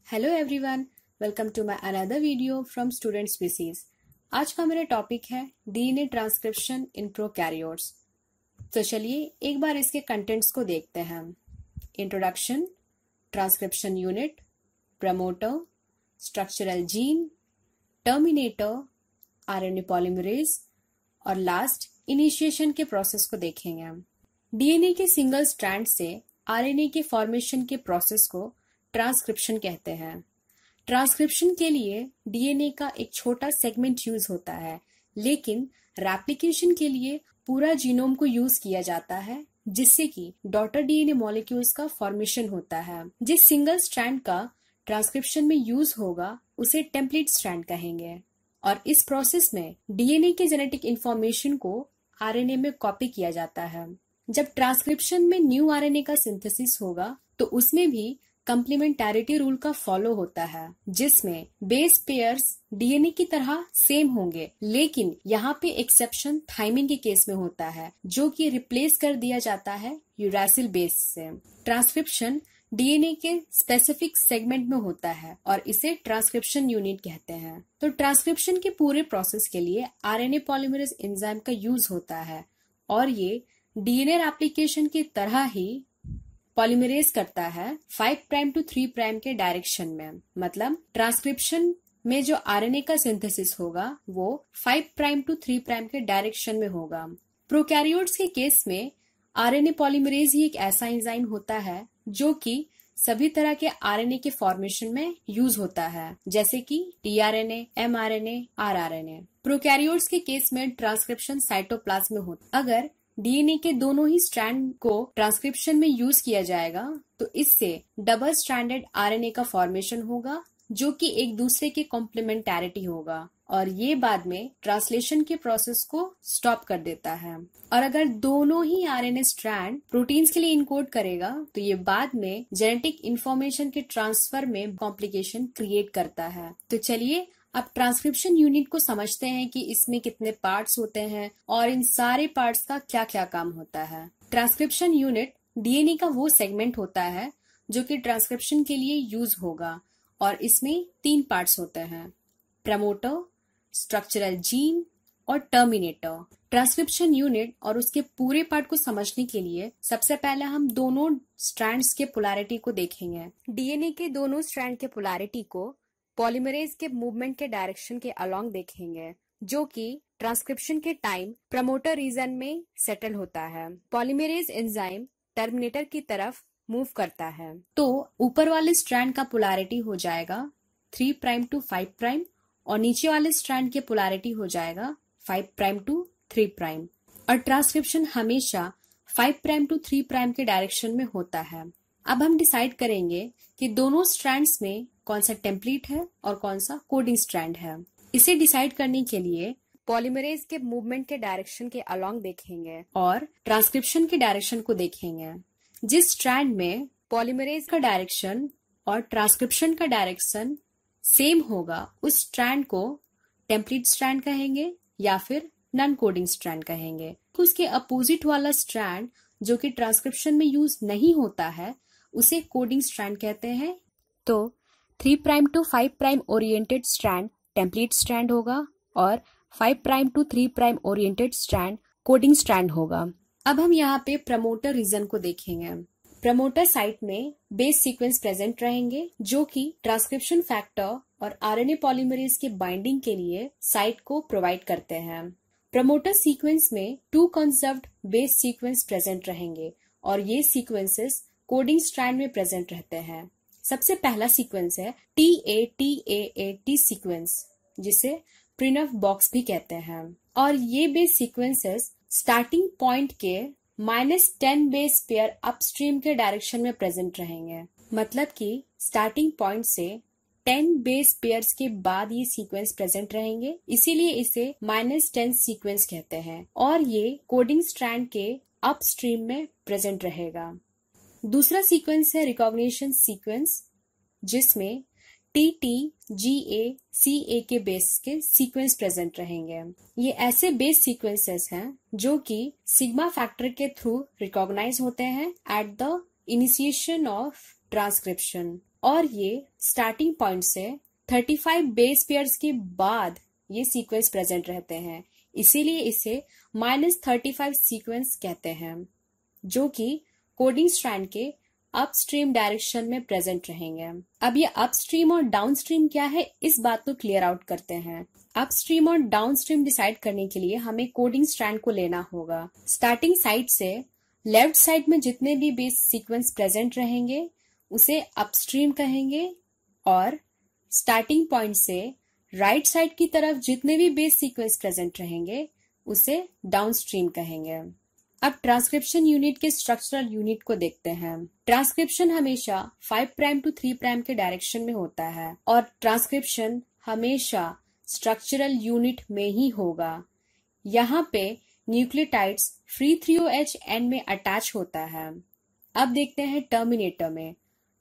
Hello everyone, welcome to my another video from student species. आज का मेरा topic है डीएनए ट्रांसक्रिप्शन इन प्रोकैरियोट्स। तो चलिए एक बार इसके कंटेंट्स को देखते हैं। Introduction, transcription unit, promoter, structural gene, terminator, RNA polymerase और लास्ट इनिशिएशन के प्रोसेस को देखेंगे। डीएनए के सिंगल स्ट्रैंड से आरएनए के फॉर्मेशन के प्रोसेस को ट्रांसक्रिप्शन कहते हैं। ट्रांसक्रिप्शन के लिए डीएनए का एक छोटा सेगमेंट यूज होता है, लेकिन रेप्लिकेशन के लिए पूरा जीनोम को यूज किया जाता है, जिससे कि डॉटर डीएनए मॉलिक्यूल्स का फॉर्मेशन होता है। जिस सिंगल स्ट्रैंड का ट्रांसक्रिप्शन में यूज होगा उसे टेम्पलेट स्ट्रैंड कहेंगे। और इस प्रोसेस में डीएनए के जेनेटिक इंफॉर्मेशन को आरएनए में कॉपी किया जाता है। जब ट्रांसक्रिप्शन में न्यू आरएनए का सिंथेसिस होगा तो उसमें भी कंप्लीमेंटैरिटी रूल का फॉलो होता है, जिसमें बेस पेयर्स डीएनए की तरह सेम होंगे, लेकिन यहाँ पे एक्सेप्शन थाइमिन के केस में होता है, जो कि रिप्लेस कर दिया जाता है यूरासिल बेस से। ट्रांसक्रिप्शन डीएनए के स्पेसिफिक सेगमेंट में होता है और इसे ट्रांसक्रिप्शन यूनिट कहते हैं। तो ट्रांसक्रिप्शन के पूरे प्रोसेस के लिए आरएनए पॉलीमरेज एंजाइम का यूज होता है और ये डीएनए एप्लीकेशन की तरह ही पॉलीमरेज करता है 5 प्राइम टू 3 प्राइम के डायरेक्शन में। मतलब ट्रांसक्रिप्शन में जो आरएनए का सिंथेसिस होगा वो 5 प्राइम टू 3 प्राइम के डायरेक्शन में होगा। प्रोकैरियोट्स के केस में आरएनए पॉलीमरेज ही एक ऐसा एंजाइम होता है जो कि सभी तरह के आरएनए के फॉर्मेशन में यूज होता है, जैसे कि टीआरएनए, एमआरएनए, आरआरएनए। प्रोकैरियोट्स के केस में ट्रांसक्रिप्शन साइटोप्लाज्म में होता है। अगर डीएनए के दोनों ही स्ट्रैंड को ट्रांसक्रिप्शन में यूज किया जाएगा तो इससे डबल स्ट्रैंडेड आरएनए का फॉर्मेशन होगा, जो कि एक दूसरे के कॉम्प्लीमेंटैरिटी होगा और ये बाद में ट्रांसलेशन के प्रोसेस को स्टॉप कर देता है। और अगर दोनों ही आरएनए स्ट्रैंड प्रोटीन्स के लिए इनकोड करेगा तो ये बाद में जेनेटिक इंफॉर्मेशन के ट्रांसफर में कॉम्प्लिकेशन क्रिएट करता है। तो चलिए अब ट्रांसक्रिप्शन यूनिट को समझते हैं कि इसमें कितने पार्ट्स होते हैं और इन सारे पार्ट्स का क्या क्या काम होता है। ट्रांसक्रिप्शन यूनिट डीएनए का वो सेगमेंट होता है जो कि ट्रांसक्रिप्शन के लिए यूज होगा और इसमें 3 पार्ट्स होते हैं: प्रमोटर, स्ट्रक्चरल जीन और टर्मिनेटर। ट्रांसक्रिप्शन यूनिट और उसके पूरे पार्ट को समझने के लिए सबसे पहले हम दोनों स्ट्रैंड्स के पोलैरिटी को देखेंगे। डीएनए के दोनों स्ट्रैंड के पोलैरिटी को पॉलीमरेज के मूवमेंट के डायरेक्शन के अलोंग देखेंगे, जो कि ट्रांसक्रिप्शन के टाइम प्रमोटर रीजन में सेटल होता है। पॉलीमरेज एंजाइम टर्मिनेटर की तरफ मूव करता है। तो ऊपर वाले स्ट्रैंड का पोलैरिटी हो जाएगा 3 प्राइम टू 5 प्राइम और नीचे वाले स्ट्रैंड के पोलैरिटी हो जाएगा 5 प्राइम टू 3 प्राइम। और ट्रांसक्रिप्शन हमेशा 5 प्राइम टू 3 प्राइम के डायरेक्शन में होता है। अब हम डिसाइड करेंगे कि दोनों स्ट्रैंड्स में कौन सा टेम्पलेट है और कौन सा कोडिंग स्ट्रैंड है। इसे डिसाइड करने के लिए पॉलीमरेज के मूवमेंट के डायरेक्शन के अलोंग देखेंगे और ट्रांसक्रिप्शन के डायरेक्शन को देखेंगे। जिस स्ट्रैंड में पॉलीमरेज का डायरेक्शन और ट्रांसक्रिप्शन का डायरेक्शन सेम होगा उस स्ट्रैंड को टेम्पलेट स्ट्रैंड कहेंगे या फिर नॉन कोडिंग स्ट्रैंड कहेंगे। उसके अपोजिट वाला स्ट्रैंड जो कि ट्रांसक्रिप्शन में यूज नहीं होता है उसे कोडिंग स्ट्रैंड कहते हैं। तो 3 prime to 5 prime oriented strand template strand होगा और 5 prime to 3 prime oriented strand coding strand होगा। अब हम यहाँ पे प्रमोटर रीजन को देखेंगे। प्रमोटर साइट में बेस सीक्वेंस प्रेजेंट रहेंगे, जो कि ट्रांसक्रिप्शन फैक्टर और आरएनए पॉलीमरेज के बाइंडिंग के लिए साइट को प्रोवाइड करते हैं। प्रमोटर सीक्वेंस में 2 कंजर्व्ड बेस सीक्वेंस प्रेजेंट रहेंगे और ये सीक्वेंसेस कोडिंग स्ट्रैंड में प्रेजेंट रहते हैं। सबसे पहला सीक्वेंस है TATAAT सीक्वेंस, जिसे प्रिनफ बॉक्स भी कहते हैं। और ये बेस सीक्वेंसेस स्टार्टिंग पॉइंट के -10 बेस पेयर अपस्ट्रीम के डायरेक्शन में प्रेजेंट रहेंगे। मतलब कि स्टार्टिंग पॉइंट से 10 बेस पेयर्स के बाद ये सीक्वेंस प्रेजेंट रहेंगे, इसीलिए इसे -10 सीक्वेंस कहते हैं और ये कोडिंग स्ट्रैंड के अपस्ट्रीम में प्रेजेंट रहेगा। दूसरा सीक्वेंस है रिकॉग्निशन सीक्वेंस, जिसमें TTGA-CA के बेस के सीक्वेंस प्रेजेंट रहेंगे। ये ऐसे बेस सीक्वेंसेस हैं जो कि सिग्मा फैक्टर के थ्रू रिकॉग्नाइज होते हैं at the initiation of transcription और ये स्टार्टिंग पॉइंट से 35 बेस पेयर्स के बाद ये सीक्वेंस प्रेजेंट रहते हैं, इसीलिए इसे -35 सीक्वेंस कहते हैं, जो कि कोडिंग स्ट्रैंड के अपस्ट्रीम डायरेक्शन में प्रेजेंट रहेंगे। अब ये अपस्ट्रीम और डाउनस्ट्रीम क्या है, इस बात को क्लियर आउट करते हैं। अपस्ट्रीम और डाउनस्ट्रीम डिसाइड करने के लिए हमें कोडिंग स्ट्रैंड को लेना होगा। स्टार्टिंग साइड से लेफ्ट साइड में जितने भी बेस सीक्वेंस प्रेजेंट रहेंगे उसे अपस्ट्रीम कहेंगे, और स्टार्टिंग पॉइंट से राइट साइड की तरफ जितने भी बेस सीक्वेंस प्रेजेंट रहेंगे उसे डाउनस्ट्रीम कहेंगे। अब ट्रांसक्रिप्शन यूनिट के स्ट्रक्चरल यूनिट को देखते हैं। ट्रांसक्रिप्शन हमेशा 5 प्राइम टू 3 प्राइम के डायरेक्शन में होता है और ट्रांसक्रिप्शन हमेशा स्ट्रक्चरल यूनिट में ही होगा। यहाँ पे न्यूक्लियोटाइड्स फ्री 3OH एंड में अटैच होता है। अब देखते हैं टर्मिनेटर में।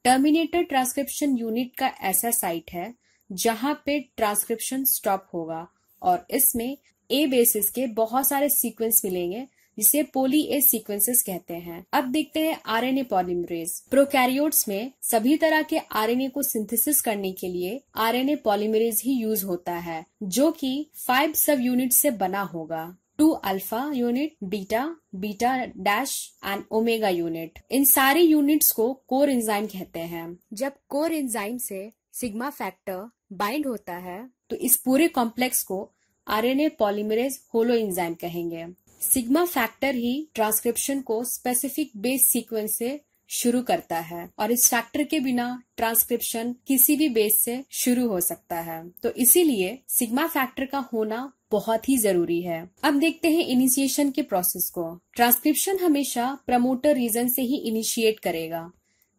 टर्मिनेटर ट्रांसक्रिप्शन यूनिट का ऐसा साइट है जहां पे ट्रांसक्रिप्शन स्टॉप होगा और इसमें ए बेसिस के बहुत सारे सीक्वेंस मिलेंगे जिसे पॉली ए सीक्वेंसेस कहते हैं। अब देखते हैं आरएनए पॉलीमरेज। प्रोकैरियोट्स में सभी तरह के आरएनए को सिंथेसिस करने के लिए आरएनए पॉलीमरेज ही यूज होता है, जो कि 5 सब यूनिट से बना होगा। 2 alpha unit, beta, beta dash and omega unit. इन सारे यूनिट्स को कोर एंजाइम कहते हैं। जब कोर एंजाइम से सिग्मा फैक्टर बाइंड होता है तो इस पूरे कॉम्प्लेक्स को आरएनए पॉलीमरेज होलो एंजाइम कहेंगे। सिग्मा फैक्टर ही ट्रांसक्रिप्शन को स्पेसिफिक बेस सीक्वेंस से शुरू करता है और इस फैक्टर के बिना ट्रांसक्रिप्शन किसी भी बेस से शुरू हो सकता है, तो इसीलिए सिग्मा फैक्टर का होना बहुत ही जरूरी है। अब देखते हैं इनिशिएशन के प्रोसेस को। ट्रांसक्रिप्शन हमेशा प्रमोटर रीजन से ही इनिशिएट करेगा,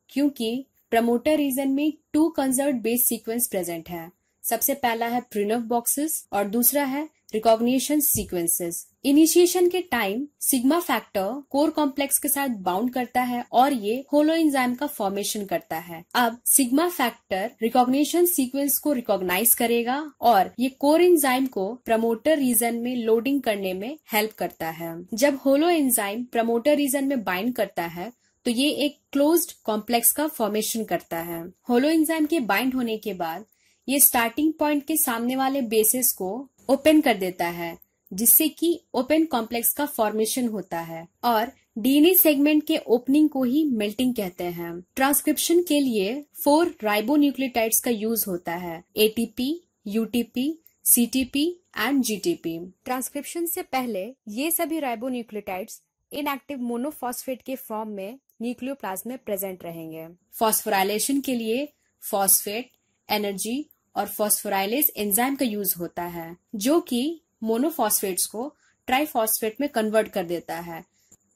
क्योंकि प्रमोटर रीजन में 2 कंजर्व्ड बेस सीक्वेंस प्रेजेंट है। सबसे पहला है प्रिनफ बॉक्सेस और दूसरा है रिकॉग्निशन सीक्वेंसेस। इनिशिएशन के time sigma factor core complex के साथ बाउंड करता है और ये होलो एंजाइम का फॉर्मेशन करता है। अब सिग्मा फैक्टर रिकॉग्निशन सीक्वेंस को रिकॉग्नाइज करेगा और ये कोर एंजाइम को प्रमोटर रीजन में लोडिंग करने में हेल्प करता है। जब होलो एंजाइम प्रमोटर रीजन में बाइंड करता है तो ये एक क्लोज्ड कॉम्प्लेक्स का फॉर्मेशन करता है। होलो एंजाइम के बाइंड होने के बाद ये स्टार्टिंग पॉइंट के सामने वाले बेसेस को ओपन कर देता है, जिससे कि ओपन कॉम्प्लेक्स का फॉर्मेशन होता है और डीएनए सेगमेंट के ओपनिंग को ही मेल्टिंग कहते हैं। ट्रांसक्रिप्शन के लिए 4 राइबोन्यूक्लियोटाइड्स का यूज होता है, ATP, UTP, CTP and GTP. Transcription से पहले ये सभी राइबोन्यूक्लियोटाइड्स इनएक्टिव मोनोफॉस्फेट के फॉर्म में न्यूक्लियोप्लाज्म में प्रेजेंट रहेंगे। फॉस्फोराइलेशन के लिए फॉस्फेट, एनर्जी और फॉस्फोराइलेज एंजाइम का यूज होता है, जो कि मोनोफॉस्फेट्स को ट्राइफॉस्फेट में कन्वर्ट कर देता है।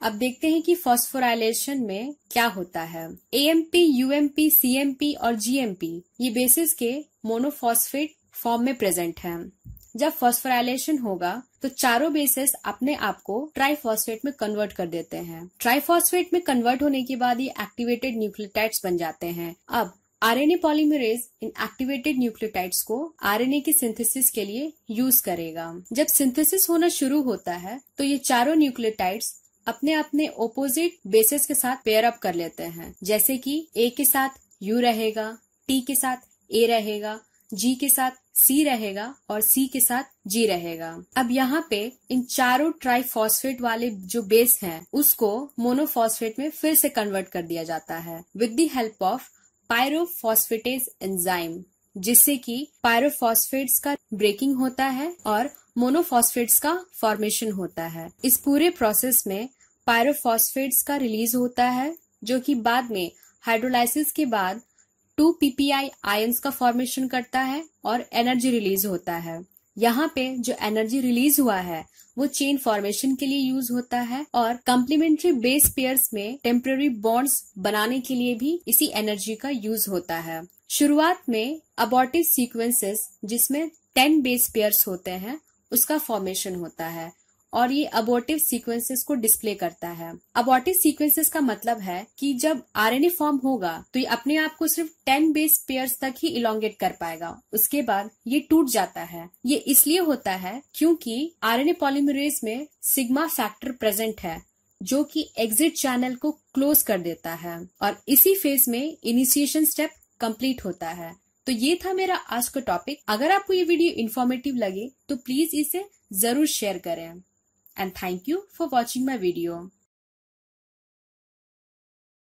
अब देखते हैं कि फॉस्फोराइलेशन में क्या होता है। एएमपी, यूएमपी, सीएमपी और जीएमपी ये बेसिस के मोनोफॉस्फेट फॉर्म में प्रेजेंट हैं। जब फॉस्फोराइलेशन होगा तो चारों बेसिस अपने आप को ट्राइफॉस्फेट में कन्वर्ट कर देते हैं। ट्राइफॉस्फेट में कन्वर्ट होने के बाद ये एक्टिवेटेड न्यूक्लियोटाइड्स बन जाते हैं। अब आरएनए पॉलीमरेज इन एक्टिवेटेड न्यूक्लियोटाइड्स को आरएनए की सिंथेसिस के लिए यूज करेगा। जब सिंथेसिस होना शुरू होता है तो ये चारों न्यूक्लियोटाइड्स अपने अपने ओपोजिट बेसिस के साथ पेयर अप कर लेते हैं, जैसे कि ए के साथ यू रहेगा, टी के साथ ए रहेगा, जी के साथ सी रहेगा और सी के साथ जी रहेगा। अब यहाँ पे इन चारों ट्राइफॉस्फेट वाले जो बेस हैं उसको मोनोफॉस्फेट में फिर से कन्वर्ट कर दिया जाता है with the help of pyrophosphatase enzyme, जिससे कि पायरोफॉस्फेट्स का ब्रेकिंग होता है और मोनोफॉस्फेट्स का फॉर्मेशन होता है। इस पूरे प्रोसेस में पायरोफॉस्फेट्स का रिलीज होता है, जो कि बाद में हाइड्रोलाइसिस के बाद 2 ppi आयंस का फॉर्मेशन करता है और एनर्जी रिलीज होता है। यहाँ पे जो एनर्जी रिलीज हुआ है वो चेन फॉर्मेशन के लिए यूज होता है और कम्प्लीमेंट्री बेस पेयर्स में टेम्पररी बॉन्ड्स बनाने के लिए भी इसी एनर्जी का यूज होता है। शुरुआत में अबॉर्टिव सीक्वेंसेस जिसमें 10 बेस पेयर्स होते हैं उसका फॉर्मेशन होता है और ये अबॉर्टिव सीक्वेंसेस को डिस्प्ले करता है। अबॉर्टिव सीक्वेंसेस का मतलब है कि जब आरएनए फॉर्म होगा तो ये अपने आप को सिर्फ 10 बेस पेयर्स तक ही इलोंगेट कर पाएगा, उसके बाद ये टूट जाता है। ये इसलिए होता है क्योंकि आरएनए पॉलीमरेज में सिग्मा फैक्टर प्रेजेंट है, जो कि एग्जिट चैनल को क्लोज कर देता है और इसी फेज में इनिशिएशन स्टेप कंप्लीट होता है। तो ये था मेरा आज का टॉपिक। अगर आपको ये वीडियो इन्फॉर्मेटिव लगे तो प्लीज इसे जरूर शेयर करें। And thank you for watching my video.